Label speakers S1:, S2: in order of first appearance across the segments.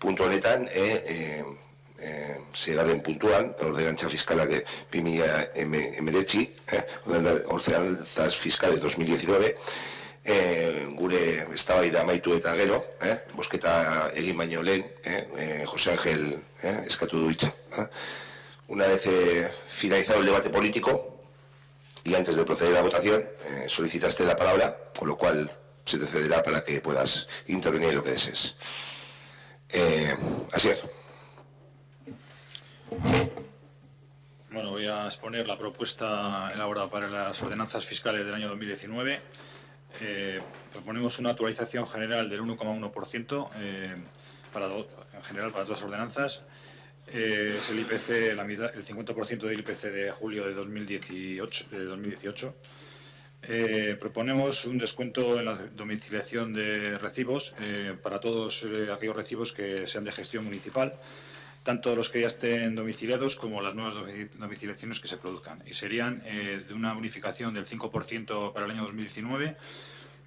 S1: puntu honetan, zeigarren puntuan, ordenantza fiskalak 2019, ordenanzas fiscales 2019, gure eztabaida amaitu eta gero, bozketa egin baino lehen, José Ángel eskatu du hitza. Una vez finalizado el debate político y antes de proceder a la votación, solicitaste la palabra, con lo cual se te cederá para que puedas intervenir en lo que desees. Asier.
S2: Bueno, voy a exponer la propuesta elaborada para las ordenanzas fiscales del año 2019. Proponemos una actualización general del 1,1% en general para todas las ordenanzas. Es el IPC, el 50% del IPC de julio de 2018. Proponemos un descuento en la domiciliación de recibos para todos aquellos recibos que sean de gestión municipal, tanto los que ya estén domiciliados como las nuevas domiciliaciones que se produzcan. Y serían de una bonificación del 5% para el año 2019,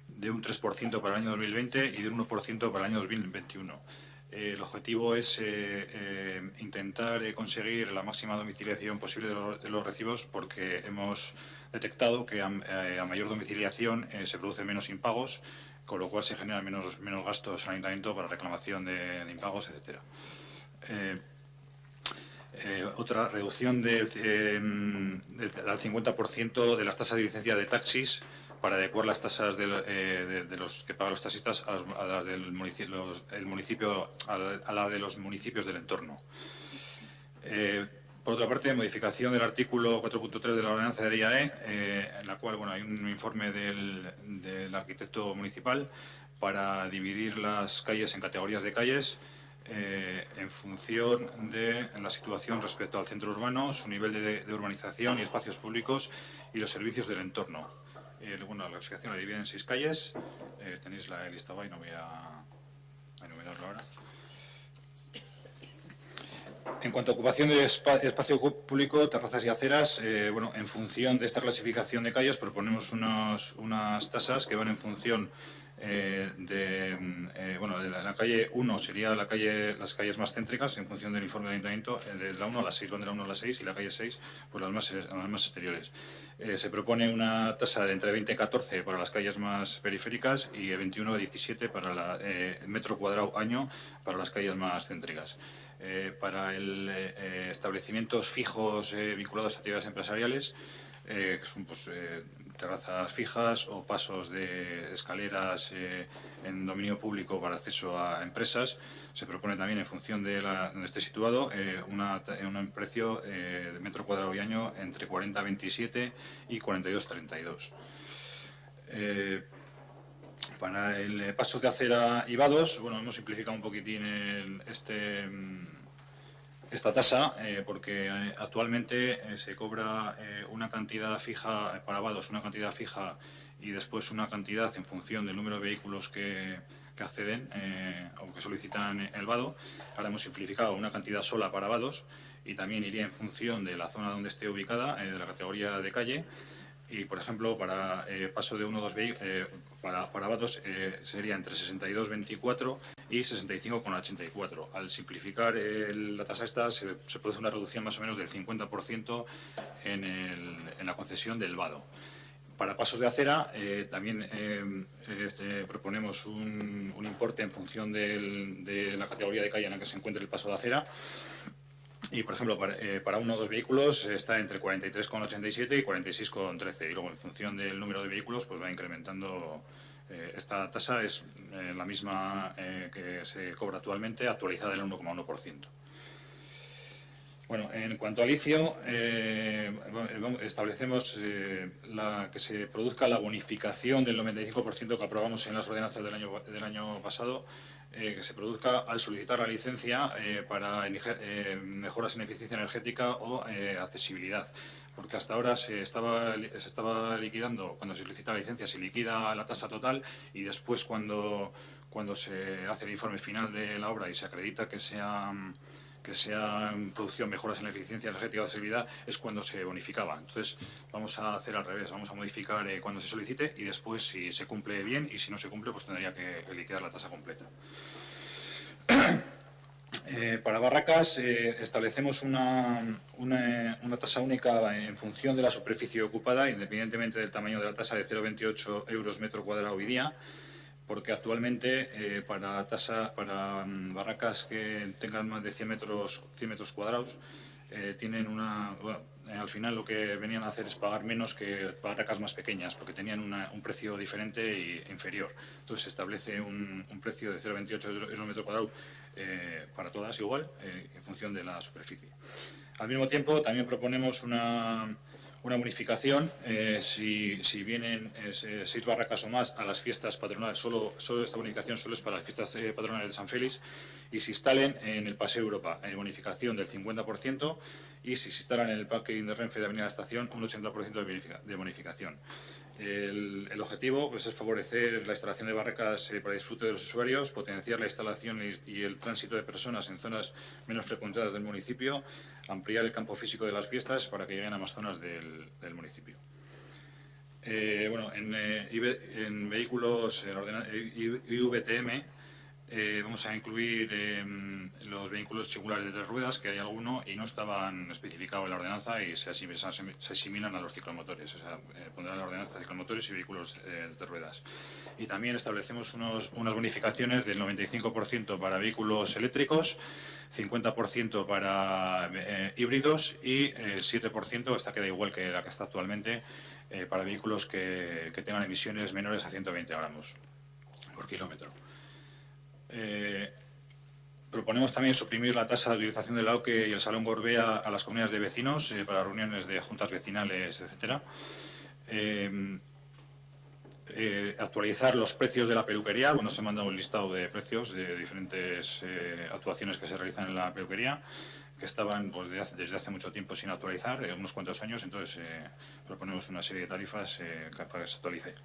S2: de un 3% para el año 2020 y de un 1% para el año 2021. El objetivo es intentar conseguir la máxima domiciliación posible de los recibos, porque hemos detectado que a mayor domiciliación se producen menos impagos, con lo cual se generan menos gastos en el ayuntamiento para reclamación de impagos, etc. Otra reducción al 50% de las tasas de licencia de taxis para adecuar las tasas de los que pagan los taxistas a las del municipio, a la de los municipios del entorno. Por otra parte, modificación del artículo 4.3 de la ordenanza de DIAE, en la cual hay un informe del arquitecto municipal para dividir las calles en categorías de calles en función de la situación respecto al centro urbano, su nivel de urbanización y espacios públicos y los servicios del entorno. La clasificación la divide en 6 calles. Tenéis el listado ahí, no voy a enumerarlo ahora. En cuanto a ocupación de espacio público, terrazas y aceras, en función de esta clasificación de calles proponemos unas tasas que van en función de la calle 1 sería las calles más céntricas en función del informe del ayuntamiento, de la 1 a la 6, van de la 1 a la 6, y la calle 6 pues las más exteriores. Se propone una tasa de entre 20 y 14 para las calles más periféricas y 21 a 17 para el metro cuadrado año para las calles más céntricas. Para establecimientos fijos vinculados a actividades empresariales, que son terrazas fijas o pasos de escaleras en dominio público para acceso a empresas, se propone también en función de donde esté situado un precio de metro cuadrado y año entre 40,27 y 42,32. Para el pasos de acera y vados, hemos simplificado un poquitín esta tasa, porque actualmente se cobra una cantidad fija para vados, una cantidad fija y después una cantidad en función del número de vehículos que acceden o que solicitan el vado. Ahora hemos simplificado una cantidad sola para vados y también iría en función de la zona donde esté ubicada, de la categoría de calle. Y, por ejemplo, para paso de 1 o 2 vehículos, para vados sería entre 62,24 y 65,84. Al simplificar la tasa esta, se produce una reducción más o menos del 50% en la concesión del vado. Para pasos de acera también proponemos un importe en función de la categoría de calle en la que se encuentre el paso de acera. Y, por ejemplo, para 1 o 2 vehículos está entre 43,87 y 46,13. Y luego, en función del número de vehículos, pues va incrementando. Esta tasa es la misma que se cobra actualmente, actualizada en el 1,1%. Bueno, en cuanto al ICIO, establecemos que se produzca la bonificación del 95% que aprobamos en las ordenanzas del año pasado, que se produzca al solicitar la licencia para mejoras en eficiencia energética o accesibilidad. Porque hasta ahora se estaba liquidando, cuando se solicita la licencia, se liquida la tasa total y después cuando se hace el informe final de la obra y se acredita que se han producido mejoras en la eficiencia energética o accesibilidad, es cuando se bonificaba. Entonces vamos a hacer al revés, vamos a modificar cuando se solicite y después, si se cumple bien, y si no se cumple, pues tendría que liquidar la tasa completa. Para barracas establecemos una tasa única en función de la superficie ocupada, independientemente del tamaño de la tasa, de 0,28 euros metro cuadrado hoy día, porque actualmente para barracas que tengan más de 100 metros cuadrados tienen al final lo que venían a hacer es pagar menos que barracas más pequeñas, porque tenían un precio diferente e inferior. Entonces se establece un precio de 0,28 euros metro cuadrado para todas igual, en función de la superficie. Al mismo tiempo, también proponemos una bonificación si vienen 6 barracas o más a las fiestas patronales. Solo esta bonificación solo es para las fiestas patronales de San Félix, y se instalen en el Paseo Europa, bonificación del 50%, y si se instalan en el parking de Renfe de Avenida de la Estación, un 80% de bonificación. El objetivo pues, es favorecer la instalación de barracas para disfrute de los usuarios, potenciar la instalación y el tránsito de personas en zonas menos frecuentadas del municipio, ampliar el campo físico de las fiestas para que lleguen a más zonas del municipio. En vehículos IVTM vamos a incluir los vehículos singulares de 3 ruedas, que hay alguno y no estaban especificados en la ordenanza y se asimilan a los ciclomotores. O sea, pondrán la ordenanza ciclomotores y vehículos de 3 ruedas. Y también establecemos unas bonificaciones del 95% para vehículos eléctricos, 50% para híbridos y 7%, esta queda igual que la que está actualmente, para vehículos que tengan emisiones menores a 120 gramos por kilómetro. Proponemos también suprimir la tasa de utilización del AUKE y el Salón Gorbea a las comunidades de vecinos para reuniones de juntas vecinales, etc. Actualizar los precios de la peluquería. Bueno, se manda un listado de precios de diferentes actuaciones que se realizan en la peluquería, que estaban pues, desde hace mucho tiempo sin actualizar, unos cuantos años. Entonces proponemos una serie de tarifas para que se actualice.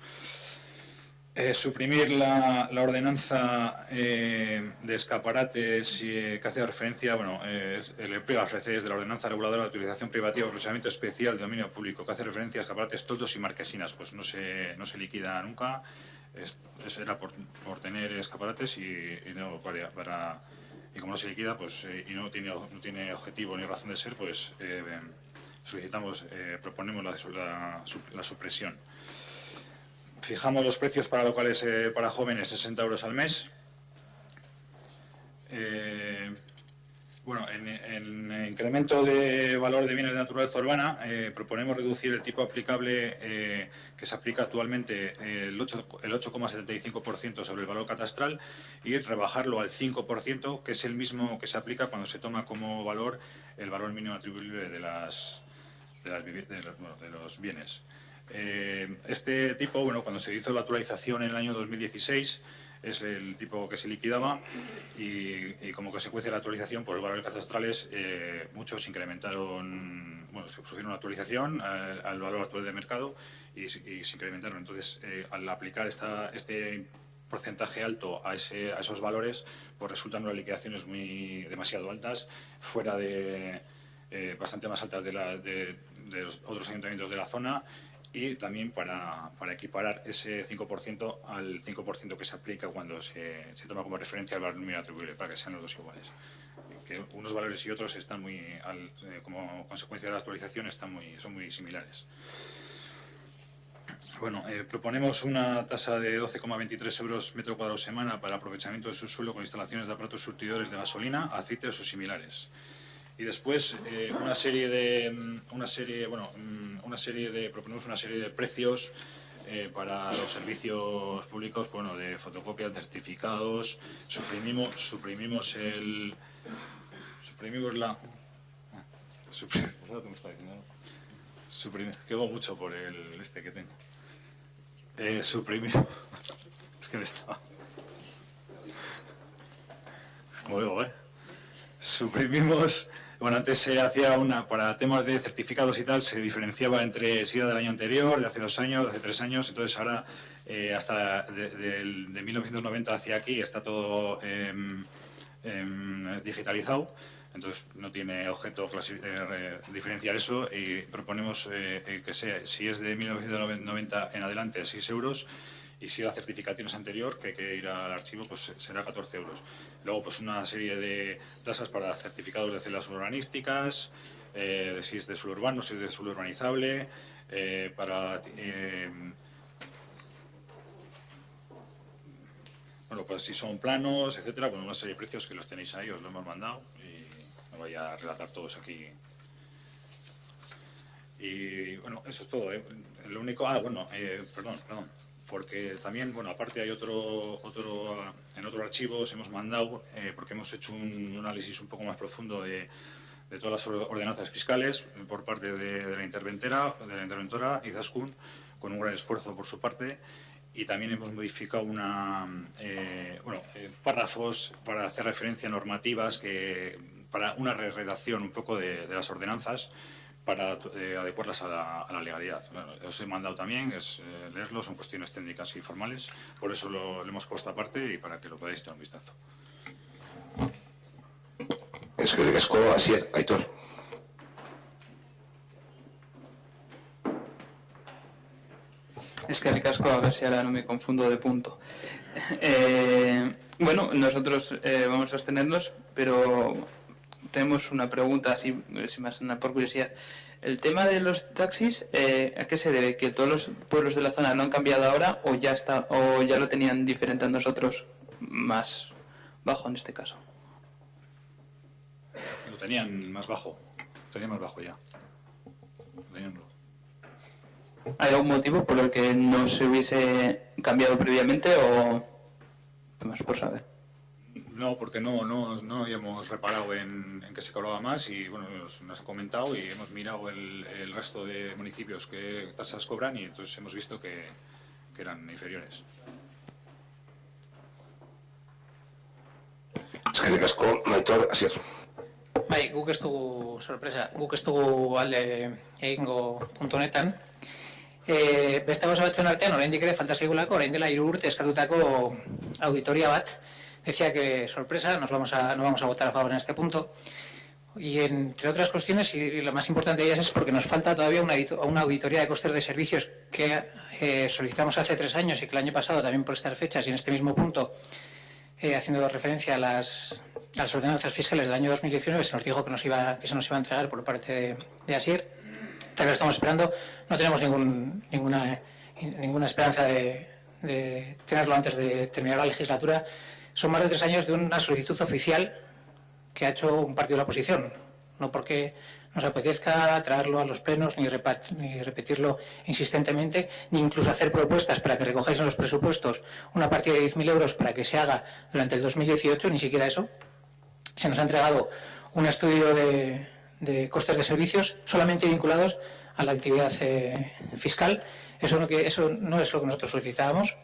S2: Suprimir la ordenanza de escaparates que hace referencia, el empleo de las RCs de la ordenanza reguladora de utilización privativa o aprovechamiento especial de dominio público, que hace referencia a escaparates, toldos y marquesinas, pues no se liquida nunca. Era por tener escaparates y no y como no se liquida pues y no tiene objetivo ni razón de ser, pues proponemos la supresión. Fijamos los precios para locales para jóvenes, 60 euros al mes. En incremento de valor de bienes de naturaleza urbana, proponemos reducir el tipo aplicable que se aplica actualmente, el 8,75% sobre el valor catastral, y rebajarlo al 5%, que es el mismo que se aplica cuando se toma como valor el valor mínimo atribuible de los bienes. Este tipo, cuando se hizo la actualización en el año 2016, es el tipo que se liquidaba, y como consecuencia de la actualización por los valores catastrales, muchos incrementaron, se sufrieron una actualización al valor actual de mercado y se incrementaron. Entonces, al aplicar este porcentaje alto a esos valores, pues resultan unas liquidaciones demasiado altas, fuera de bastante más altas de los otros ayuntamientos de la zona, y también para equiparar ese 5% al 5% que se aplica cuando se toma como referencia el valor mínimo atribuible, para que sean los dos iguales. Que unos valores y otros están como consecuencia de la actualización son muy similares. Proponemos una tasa de 12,23 euros metro cuadrado semana para aprovechamiento de subsuelo con instalaciones de aparatos surtidores de gasolina, aceites o similares. Y después proponemos una serie de precios para los servicios públicos, de fotocopias, certificados. Suprimimos quedo mucho por el que tengo. Suprimimos. Es que me estaba. Como digo, suprimimos. Antes se hacía para temas de certificados y tal, se diferenciaba entre si era del año anterior, de hace 2 años, de hace 3 años. Entonces ahora, hasta de 1990 hacia aquí, está todo digitalizado. Entonces no tiene objeto diferenciar eso, y proponemos que sea, si es de 1990 en adelante, 6 euros, y si la certificación es anterior, que hay que ir al archivo, pues será 14 euros. Luego, pues una serie de tasas para certificados de células urbanísticas, si es de suelo urbano, si es de suelo urbanizable, bueno, pues si son planos, etcétera, con una serie de precios que los tenéis ahí, os lo hemos mandado y no voy a relatar todos aquí. Y bueno, eso es todo. Lo único, perdón, porque también, bueno, aparte hay en otros archivos hemos mandado, porque hemos hecho un análisis un poco más profundo de todas las ordenanzas fiscales por parte de la interventora Izaskun, con un gran esfuerzo por su parte, y también hemos modificado párrafos para hacer referencia a normativas para una redacción un poco de las ordenanzas, para adecuarlas a la legalidad. Bueno, os he mandado también, leerlo, son cuestiones técnicas y formales, por eso lo hemos puesto aparte y para que lo podáis echar un vistazo.
S1: Eskerrik asko, Asier, Aitor.
S3: Eskerrik asko, a ver si ahora no me confundo de punto. Bueno, nosotros vamos a abstenernos, pero tenemos una pregunta, así más por curiosidad. El tema de los taxis, ¿a qué se debe? ¿Que todos los pueblos de la zona no han cambiado ahora o ya lo tenían diferente a nosotros, más bajo en este caso?
S2: Lo tenían más bajo ya.
S3: ¿Hay algún motivo por el que no se hubiese cambiado previamente o más por saber?
S2: No, porque no habíamos reparado en que se cobraba más y bueno, nos ha comentado y hemos mirado el resto de municipios que tasas cobran y entonces hemos visto que eran inferiores.
S1: Eskerrik asko, Aitor, Asier.
S4: Bai, guk ez dugu sorpresa, guk ez dugu alde egingo puntu honetan. Beste gauza batzuen artean, oraindik ere falta zaigulako, orain dela 3 urte eskatutako auditoria bat. Decía que, sorpresa, no vamos a votar a favor en este punto. Y entre otras cuestiones, y la más importante de ellas es porque nos falta todavía una auditoría de costes de servicios que solicitamos hace 3 años y que el año pasado también por estas fechas y en este mismo punto, haciendo referencia a las ordenanzas fiscales del año 2019, se nos dijo que se nos iba a entregar por parte de Asier. Tal vez lo estamos esperando. No tenemos ninguna esperanza de tenerlo antes de terminar la legislatura. Son más de 3 años de una solicitud oficial que ha hecho un partido de la oposición. No porque nos apetezca traerlo a los plenos ni repetirlo insistentemente, ni incluso hacer propuestas para que recojáis en los presupuestos una partida de 10.000 euros para que se haga durante el 2018, ni siquiera eso. Se nos ha entregado un estudio de costes de servicios solamente vinculados a la actividad fiscal. Eso no es lo que nosotros solicitábamos.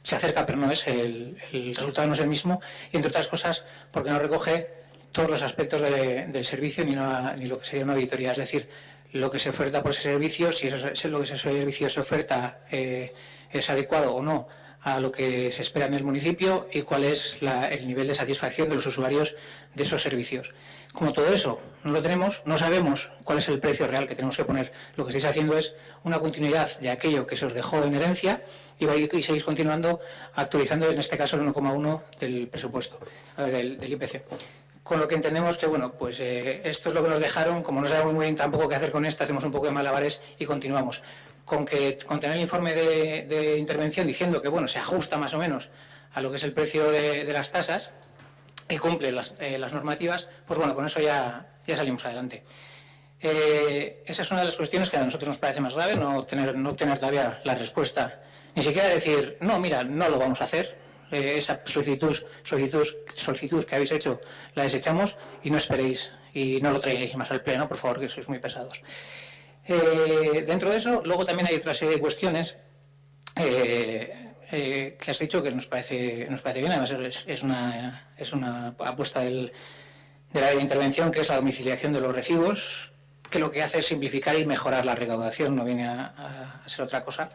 S4: Se acerca, pero no es el resultado no es el mismo, y entre otras cosas porque no recoge todos los aspectos del servicio ni lo que sería una auditoría, es decir, lo que se oferta por ese servicio, si lo que ese servicio se oferta es adecuado o no a lo que se espera en el municipio y cuál es el nivel de satisfacción de los usuarios de esos servicios. Como todo eso no lo tenemos, no sabemos cuál es el precio real que tenemos que poner. Lo que estáis haciendo es una continuidad de aquello que se os dejó en herencia y seguís continuando actualizando, en este caso, el 1,1 del presupuesto, del IPC. Con lo que entendemos que, bueno, pues esto es lo que nos dejaron. Como no sabemos muy bien tampoco qué hacer con esto, hacemos un poco de malabares y continuamos. Con tener el informe de intervención diciendo que, bueno, se ajusta más o menos a lo que es el precio de las tasas y cumple las normativas, pues bueno, con eso ya salimos adelante. Esa es una de las cuestiones que a nosotros nos parece más grave, no tener todavía la respuesta, ni siquiera decir, no, mira, no lo vamos a hacer, esa solicitud que habéis hecho la desechamos y no esperéis y no lo traigáis más al pleno, por favor, que sois muy pesados. Dentro de eso, luego también hay otra serie de cuestiones que has dicho que nos parece bien, además es una apuesta del área de intervención, que es la domiciliación de los recibos, que lo que hace es simplificar y mejorar la recaudación, no viene a ser otra cosa,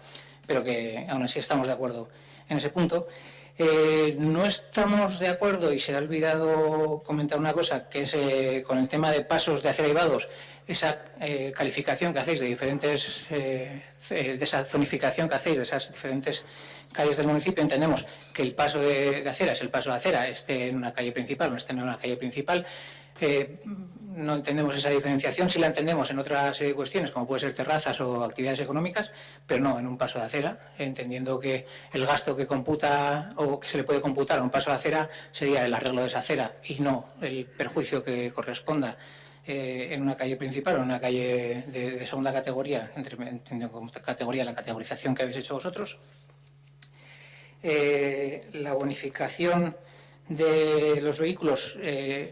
S4: pero que aún así estamos de acuerdo en ese punto. No estamos de acuerdo, y se ha olvidado comentar una cosa, que es con el tema de pasos de acera y vados, esa calificación que hacéis de diferentes, de esa zonificación que hacéis de esas diferentes calles del municipio. Entendemos que el paso de acera es el paso de acera, esté en una calle principal o no esté en una calle principal. No entendemos esa diferenciación, sí la entendemos en otra serie de cuestiones, como puede ser terrazas o actividades económicas, pero no en un paso de acera, entendiendo que el gasto que computa o que se le puede computar a un paso de acera sería el arreglo de esa acera y no el perjuicio que corresponda en una calle principal o en una calle de segunda categoría, entendiendo como categoría la categorización que habéis hecho vosotros. La bonificación de los vehículos,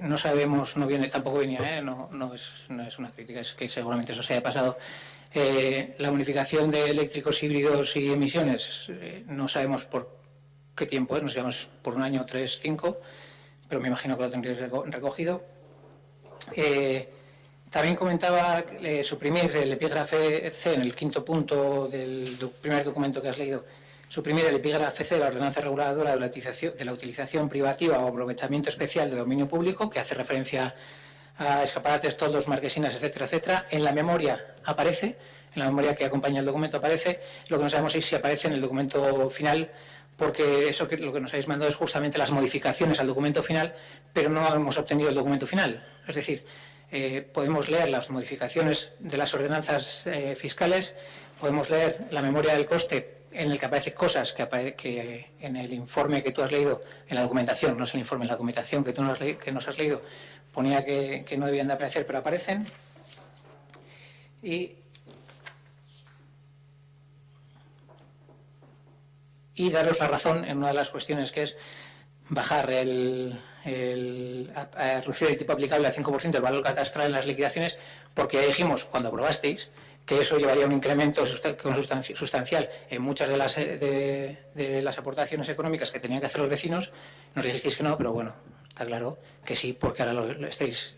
S4: no sabemos, no viene, tampoco venía, no es una crítica, es que seguramente eso se haya pasado. La bonificación de eléctricos, híbridos y emisiones, no sabemos por qué tiempo es, no sabemos por 1 año, 3, 5, pero me imagino que lo tendréis recogido. También comentaba suprimir el epígrafe C en el 5º punto del primer documento que has leído. Suprimir el epígrafe C de la ordenanza reguladora de la utilización privativa o aprovechamiento especial de dominio público, que hace referencia a escaparates, toldos, marquesinas, etcétera, etcétera. En la memoria aparece, en la memoria que acompaña el documento aparece. Lo que no sabemos es si aparece en el documento final, porque eso lo que nos habéis mandado es justamente las modificaciones al documento final, pero no hemos obtenido el documento final. Es decir, podemos leer las modificaciones de las ordenanzas fiscales, podemos leer la memoria del coste, en el que aparecen cosas que en el informe que tú has leído, en la documentación, no es el informe, en la documentación que tú nos has leído, ponía que no debían de aparecer, pero aparecen. Y daros la razón en una de las cuestiones, que es bajar a reducir el tipo aplicable al 5% del valor catastral en las liquidaciones, porque ya dijimos cuando aprobasteis que eso llevaría a un incremento sustancial en muchas de las aportaciones económicas que tenían que hacer los vecinos. Nos dijisteis que no, pero bueno, está claro que sí, porque ahora estáis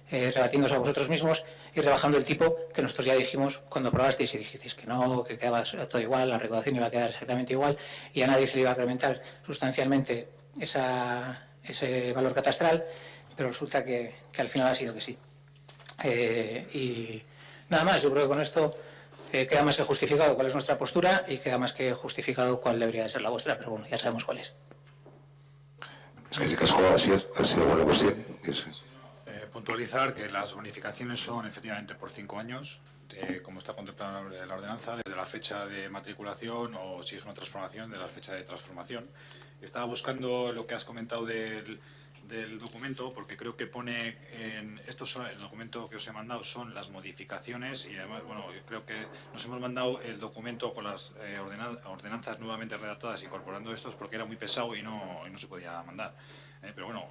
S4: rebatiéndose a vosotros mismos y rebajando el tipo que nosotros ya dijimos cuando aprobasteis, y dijisteis que no, que quedaba todo igual, la recaudación iba a quedar exactamente igual y a nadie se le iba a incrementar sustancialmente ese valor catastral, pero resulta que al final ha sido que sí. Y nada más, yo creo que con esto queda más que justificado cuál es nuestra postura y queda más que justificado cuál debería de ser la vuestra, pero bueno, ya sabemos cuál es.
S1: Es que casco va a ser buena cuestión.
S2: Puntualizar que las bonificaciones son efectivamente por 5 años, como está contemplado en la ordenanza, desde la fecha de matriculación o si es una transformación, de la fecha de transformación. Estaba buscando lo que has comentado del documento, porque creo que pone el documento que os he mandado son las modificaciones, y además, bueno, creo que nos hemos mandado el documento con las ordenanzas nuevamente redactadas incorporando estos, porque era muy pesado y no se podía mandar. Pero bueno,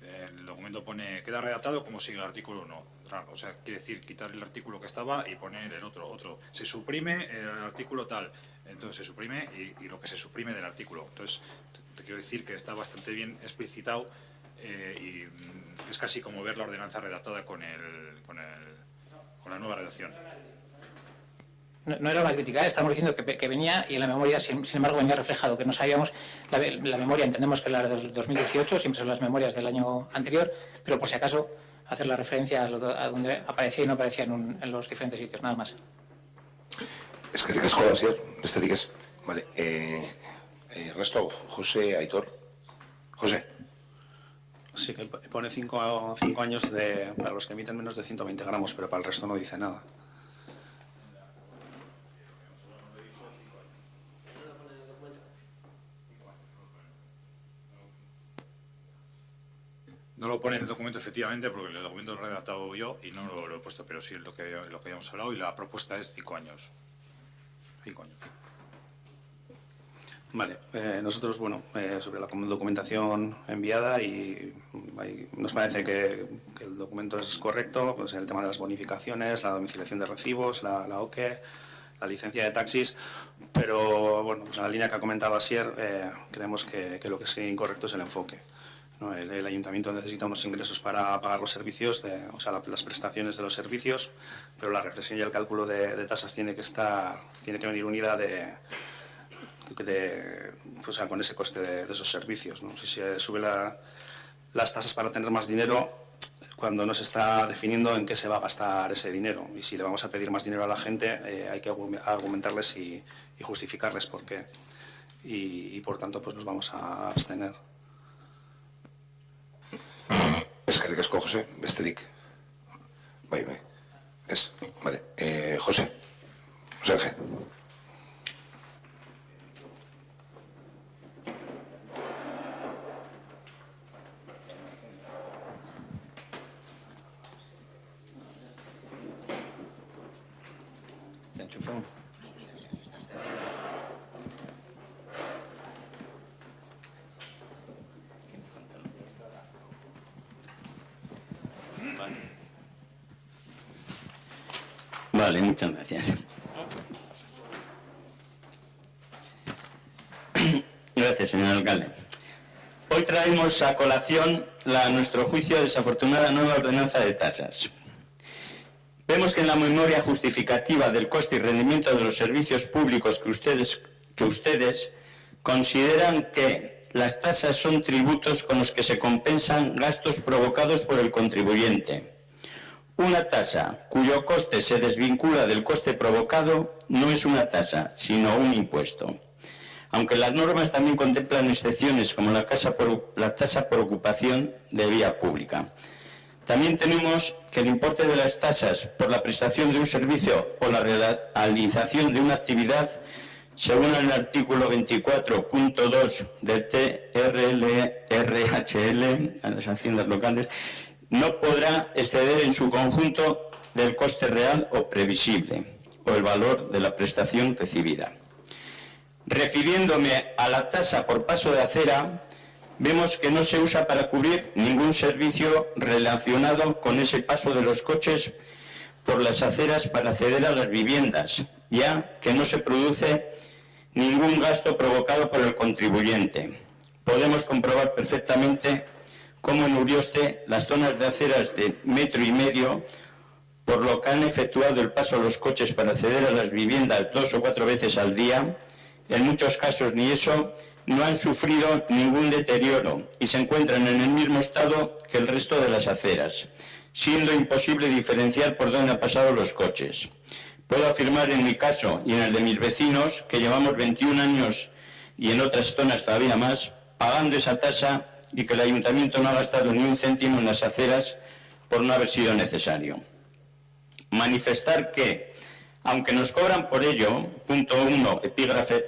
S2: el documento pone, queda redactado como sigue el artículo 1. O sea, quiere decir quitar el artículo que estaba y poner el otro. Se suprime el artículo tal, entonces se suprime y lo que se suprime del artículo. Entonces, te quiero decir que está bastante bien explicitado y es casi como ver la ordenanza redactada con la nueva redacción.
S4: No era una crítica, estamos diciendo que venía y en la memoria, sin embargo, venía reflejado, que no sabíamos, la memoria entendemos que la del 2018, siempre son las memorias del año anterior, pero por si acaso hacer la referencia a donde aparecía y no aparecía en los diferentes sitios, nada más.
S1: Es que casco va a ser, besterik ez. Vale, resto, José, Aitor. José.
S5: Sí, que pone 5 años para los que emiten menos de 120 gramos, pero para el resto no dice nada.
S2: No lo pone en el documento efectivamente, porque el documento lo he redactado yo y no lo he puesto, pero sí es lo que habíamos hablado, y la propuesta es 5 años. 5 años.
S5: Vale, nosotros, bueno, sobre la documentación enviada, y nos parece que el documento es correcto, pues el tema de las bonificaciones, la domiciliación de recibos, la OQE, la licencia de taxis, pero bueno, pues en la línea que ha comentado Asier, creemos que lo que es incorrecto es el enfoque, ¿no? El ayuntamiento necesita unos ingresos para pagar los servicios, o sea, las prestaciones de los servicios, pero la reflexión y el cálculo de tasas tiene que venir unida con ese coste de esos servicios, ¿no? Si se sube las tasas para tener más dinero, cuando no se está definiendo en qué se va a gastar ese dinero, y si le vamos a pedir más dinero a la gente, hay que argumentarles y justificarles por qué, y por tanto pues nos vamos a abstener.
S1: Eskerrik asko, José, besterik. Bai. Ez, vale. José Ángel.
S6: ¿Está enchufado? Vale, muchas gracias. Gracias, señor alcalde. Hoy traemos a colación a nuestro juicio desafortunada nueva ordenanza de tasas. Vemos que en la memoria justificativa del coste y rendimiento de los servicios públicos que ustedes consideran que las tasas son tributos con los que se compensan gastos provocados por el contribuyente. Una tasa cuyo coste se desvincula del coste provocado no es una tasa, sino un impuesto. Aunque las normas también contemplan excepciones como la tasa por ocupación de vía pública. También tenemos que el importe de las tasas por la prestación de un servicio o la realización de una actividad, según el artículo 24.2 del TRLRHL, a las haciendas locales, no podrá exceder en su conjunto del coste real o previsible o el valor de la prestación recibida. Refiriéndome a la tasa por paso de acera, vemos que no se usa para cubrir ningún servicio relacionado con ese paso de los coches por las aceras para acceder a las viviendas, ya que no se produce ningún gasto provocado por el contribuyente. Podemos comprobar perfectamente cómo en Urioste las zonas de aceras de 1,5 metros, por lo que han efectuado el paso de los coches para acceder a las viviendas 2 o 4 veces al día, en muchos casos ni eso, no han sufrido ningún deterioro y se encuentran en el mismo estado que el resto de las aceras, siendo imposible diferenciar por dónde han pasado los coches. Puedo afirmar en mi caso y en el de mis vecinos que llevamos 21 años y en otras zonas todavía más pagando esa tasa y que el ayuntamiento no ha gastado ni un céntimo en las aceras por no haber sido necesario. Manifestar que, aunque nos cobran por ello, punto 1, epígrafe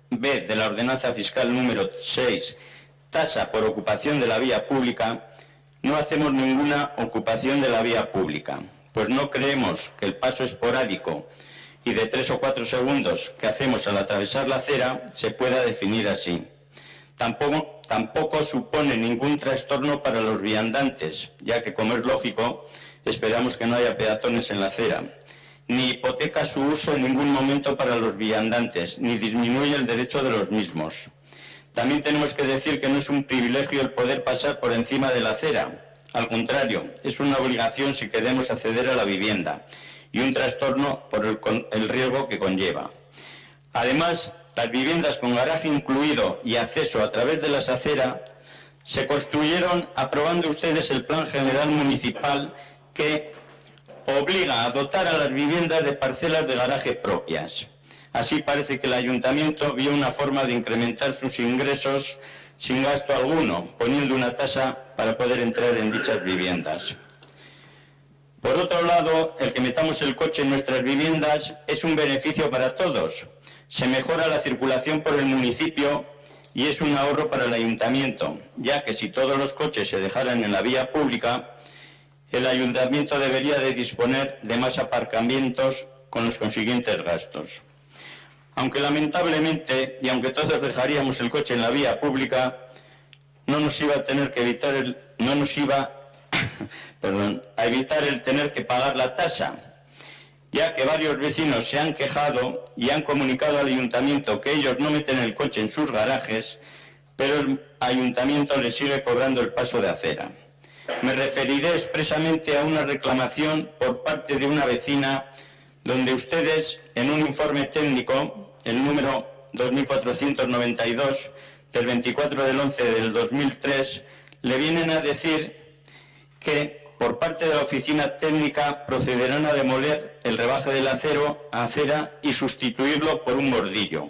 S6: B de la ordenanza fiscal número 6, tasa por ocupación de la vía pública, no hacemos ninguna ocupación de la vía pública, pues no creemos que el paso esporádico y de 3 o 4 segundos que hacemos al atravesar la acera se pueda definir así. Tampoco supone ningún trastorno para los viandantes, ya que, como es lógico, esperamos que no haya peatones en la acera. Ni hipoteca su uso en ningún momento para los viandantes, ni disminuye el derecho de los mismos. También tenemos que decir que no es un privilegio el poder pasar por encima de la acera. Al contrario, es una obligación si queremos acceder a la vivienda y un trastorno por el riesgo que conlleva. Además, las viviendas con garaje incluido y acceso a través de las aceras se construyeron aprobando ustedes el Plan General Municipal que obliga a dotar a las viviendas de parcelas de garaje propias. Así parece que el ayuntamiento vio una forma de incrementar sus ingresos sin gasto alguno, poniendo una tasa para poder entrar en dichas viviendas. Por otro lado, el que metamos el coche en nuestras viviendas es un beneficio para todos. Se mejora la circulación por el municipio y es un ahorro para el ayuntamiento, ya que si todos los coches se dejaran en la vía pública, el ayuntamiento debería de disponer de más aparcamientos con los consiguientes gastos. Aunque lamentablemente, y aunque todos dejaríamos el coche en la vía pública, no nos iba a tener que evitar a evitar el tener que pagar la tasa, ya que varios vecinos se han quejado y han comunicado al ayuntamiento que ellos no meten el coche en sus garajes, pero el ayuntamiento les sigue cobrando el paso de acera. Me referiré expresamente a una reclamación por parte de una vecina donde ustedes, en un informe técnico, el número 2492 del 24 del 11 del 2003 le vienen a decir que por parte de la oficina técnica procederán a demoler el rebaje del acera y sustituirlo por un bordillo.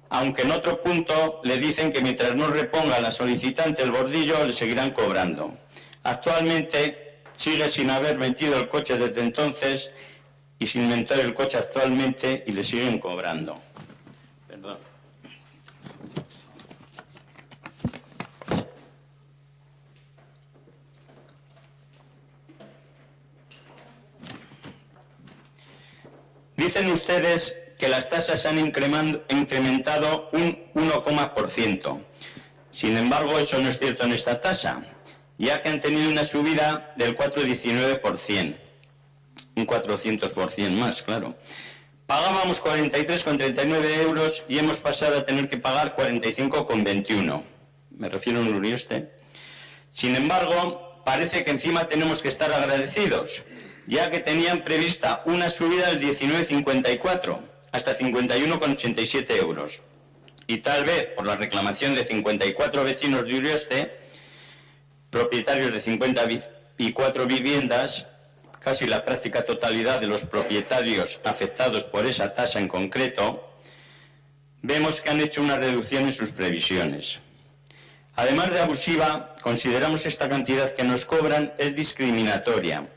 S6: Aunque en otro punto le dicen que mientras no reponga la solicitante el bordillo le seguirán cobrando. Actualmente sigue sin haber metido el coche desde entonces y sin meter el coche actualmente y le siguen cobrando. Perdón. Dicen ustedes que las tasas han incrementado un 1,%. Sin embargo, eso no es cierto en esta tasa, ya que han tenido una subida del 4,19%. Un 400% más, claro. Pagábamos 43,39 euros y hemos pasado a tener que pagar 45,21. Me refiero a un Urioste. Sin embargo, parece que encima tenemos que estar agradecidos, ya que tenían prevista una subida del 19,54 hasta 51,87 euros. Y tal vez por la reclamación de 54 vecinos de Urioste, propietarios de 54 viviendas, casi la práctica totalidad de los propietarios afectados por esa tasa en concreto, vemos que han hecho una reducción en sus previsiones. Además de abusiva, consideramos esta cantidad que nos cobran es discriminatoria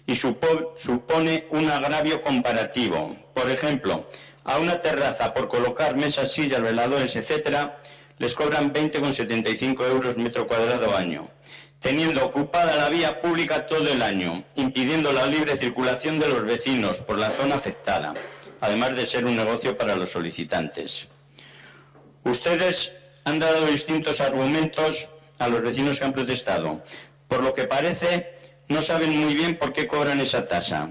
S6: y supone un agravio comparativo. Por ejemplo, a una terraza por colocar mesas, sillas, veladores, etcétera, les cobran 20,75 euros metro cuadrado año, teniendo ocupada la vía pública todo el año, impidiendo la libre circulación de los vecinos por la zona afectada, además de ser un negocio para los solicitantes. Ustedes han dado distintos argumentos a los vecinos que han protestado. Por lo que parece, no saben muy bien por qué cobran esa tasa.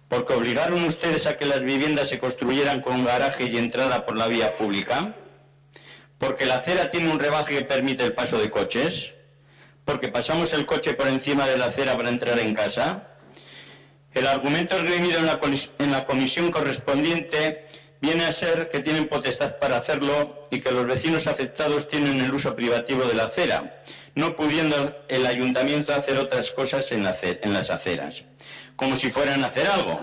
S6: ¿Porque obligaron ustedes a que las viviendas se construyeran con garaje y entrada por la vía pública? ¿Porque la acera tiene un rebaje que permite el paso de coches? ¿Porque pasamos el coche por encima de la acera para entrar en casa? El argumento esgrimido en la comisión correspondiente viene a ser que tienen potestad para hacerlo y que los vecinos afectados tienen el uso privativo de la acera, no pudiendo el ayuntamiento hacer otras cosas en las aceras, como si fueran a hacer algo,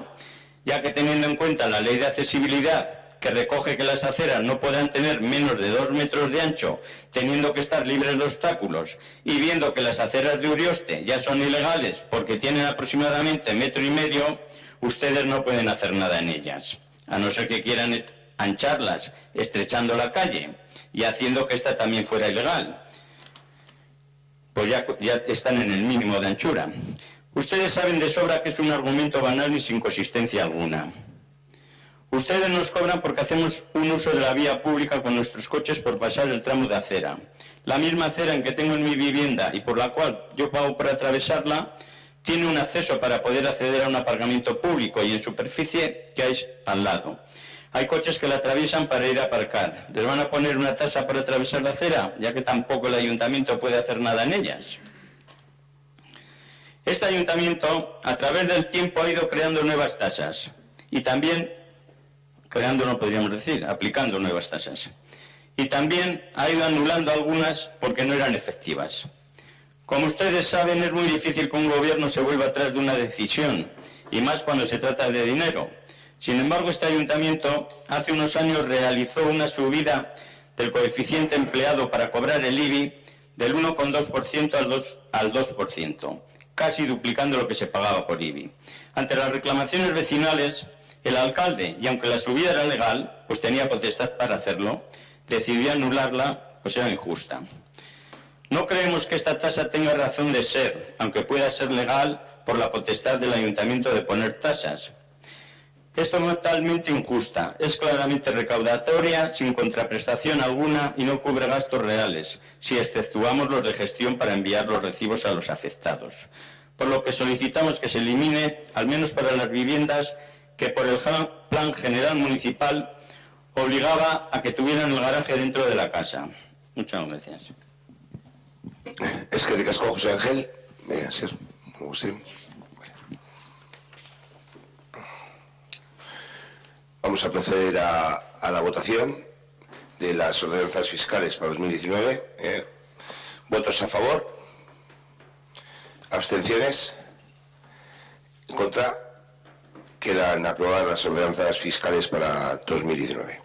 S6: ya que teniendo en cuenta la ley de accesibilidad, que recoge que las aceras no puedan tener menos de 2 metros de ancho, teniendo que estar libres de obstáculos, y viendo que las aceras de Urioste ya son ilegales porque tienen aproximadamente 1,5 metros, ustedes no pueden hacer nada en ellas, a no ser que quieran ancharlas, estrechando la calle y haciendo que esta también fuera ilegal. Pues ya están en el mínimo de anchura. Ustedes saben de sobra que es un argumento banal y sin consistencia alguna. Ustedes nos cobran porque hacemos un uso de la vía pública con nuestros coches por pasar el tramo de acera. La misma acera en que tengo en mi vivienda y por la cual yo pago por atravesarla, tiene un acceso para poder acceder a un aparcamiento público y en superficie que hay al lado. Hay coches que la atraviesan para ir a aparcar. ¿Les van a poner una tasa para atravesar la acera, ya que tampoco el ayuntamiento puede hacer nada en ellas? Este ayuntamiento, a través del tiempo, ha ido creando nuevas tasas y también, creando no podríamos decir, aplicando nuevas tasas. Y también ha ido anulando algunas porque no eran efectivas. Como ustedes saben, es muy difícil que un gobierno se vuelva atrás de una decisión, y más cuando se trata de dinero. Sin embargo, este ayuntamiento hace unos años realizó una subida del coeficiente empleado para cobrar el IBI del 1,2% al 2%, casi duplicando lo que se pagaba por IBI. Ante las reclamaciones vecinales, el alcalde, y aunque la subida era legal, pues tenía potestad para hacerlo, decidió anularla, pues era injusta. No creemos que esta tasa tenga razón de ser, aunque pueda ser legal por la potestad del ayuntamiento de poner tasas. Es totalmente injusta, es claramente recaudatoria, sin contraprestación alguna y no cubre gastos reales, si exceptuamos los de gestión para enviar los recibos a los afectados. Por lo que solicitamos que se elimine, al menos para las viviendas, que por el Plan General Municipal obligaba a que tuvieran el garaje dentro de la casa. Muchas gracias.
S1: Es que ricasco, José Ángel. Sí. Vamos a proceder a la votación de las ordenanzas fiscales para 2019. ¿Votos a favor? ¿Abstenciones? ¿En contra? Quedan aprobadas las ordenanzas fiscales para 2019.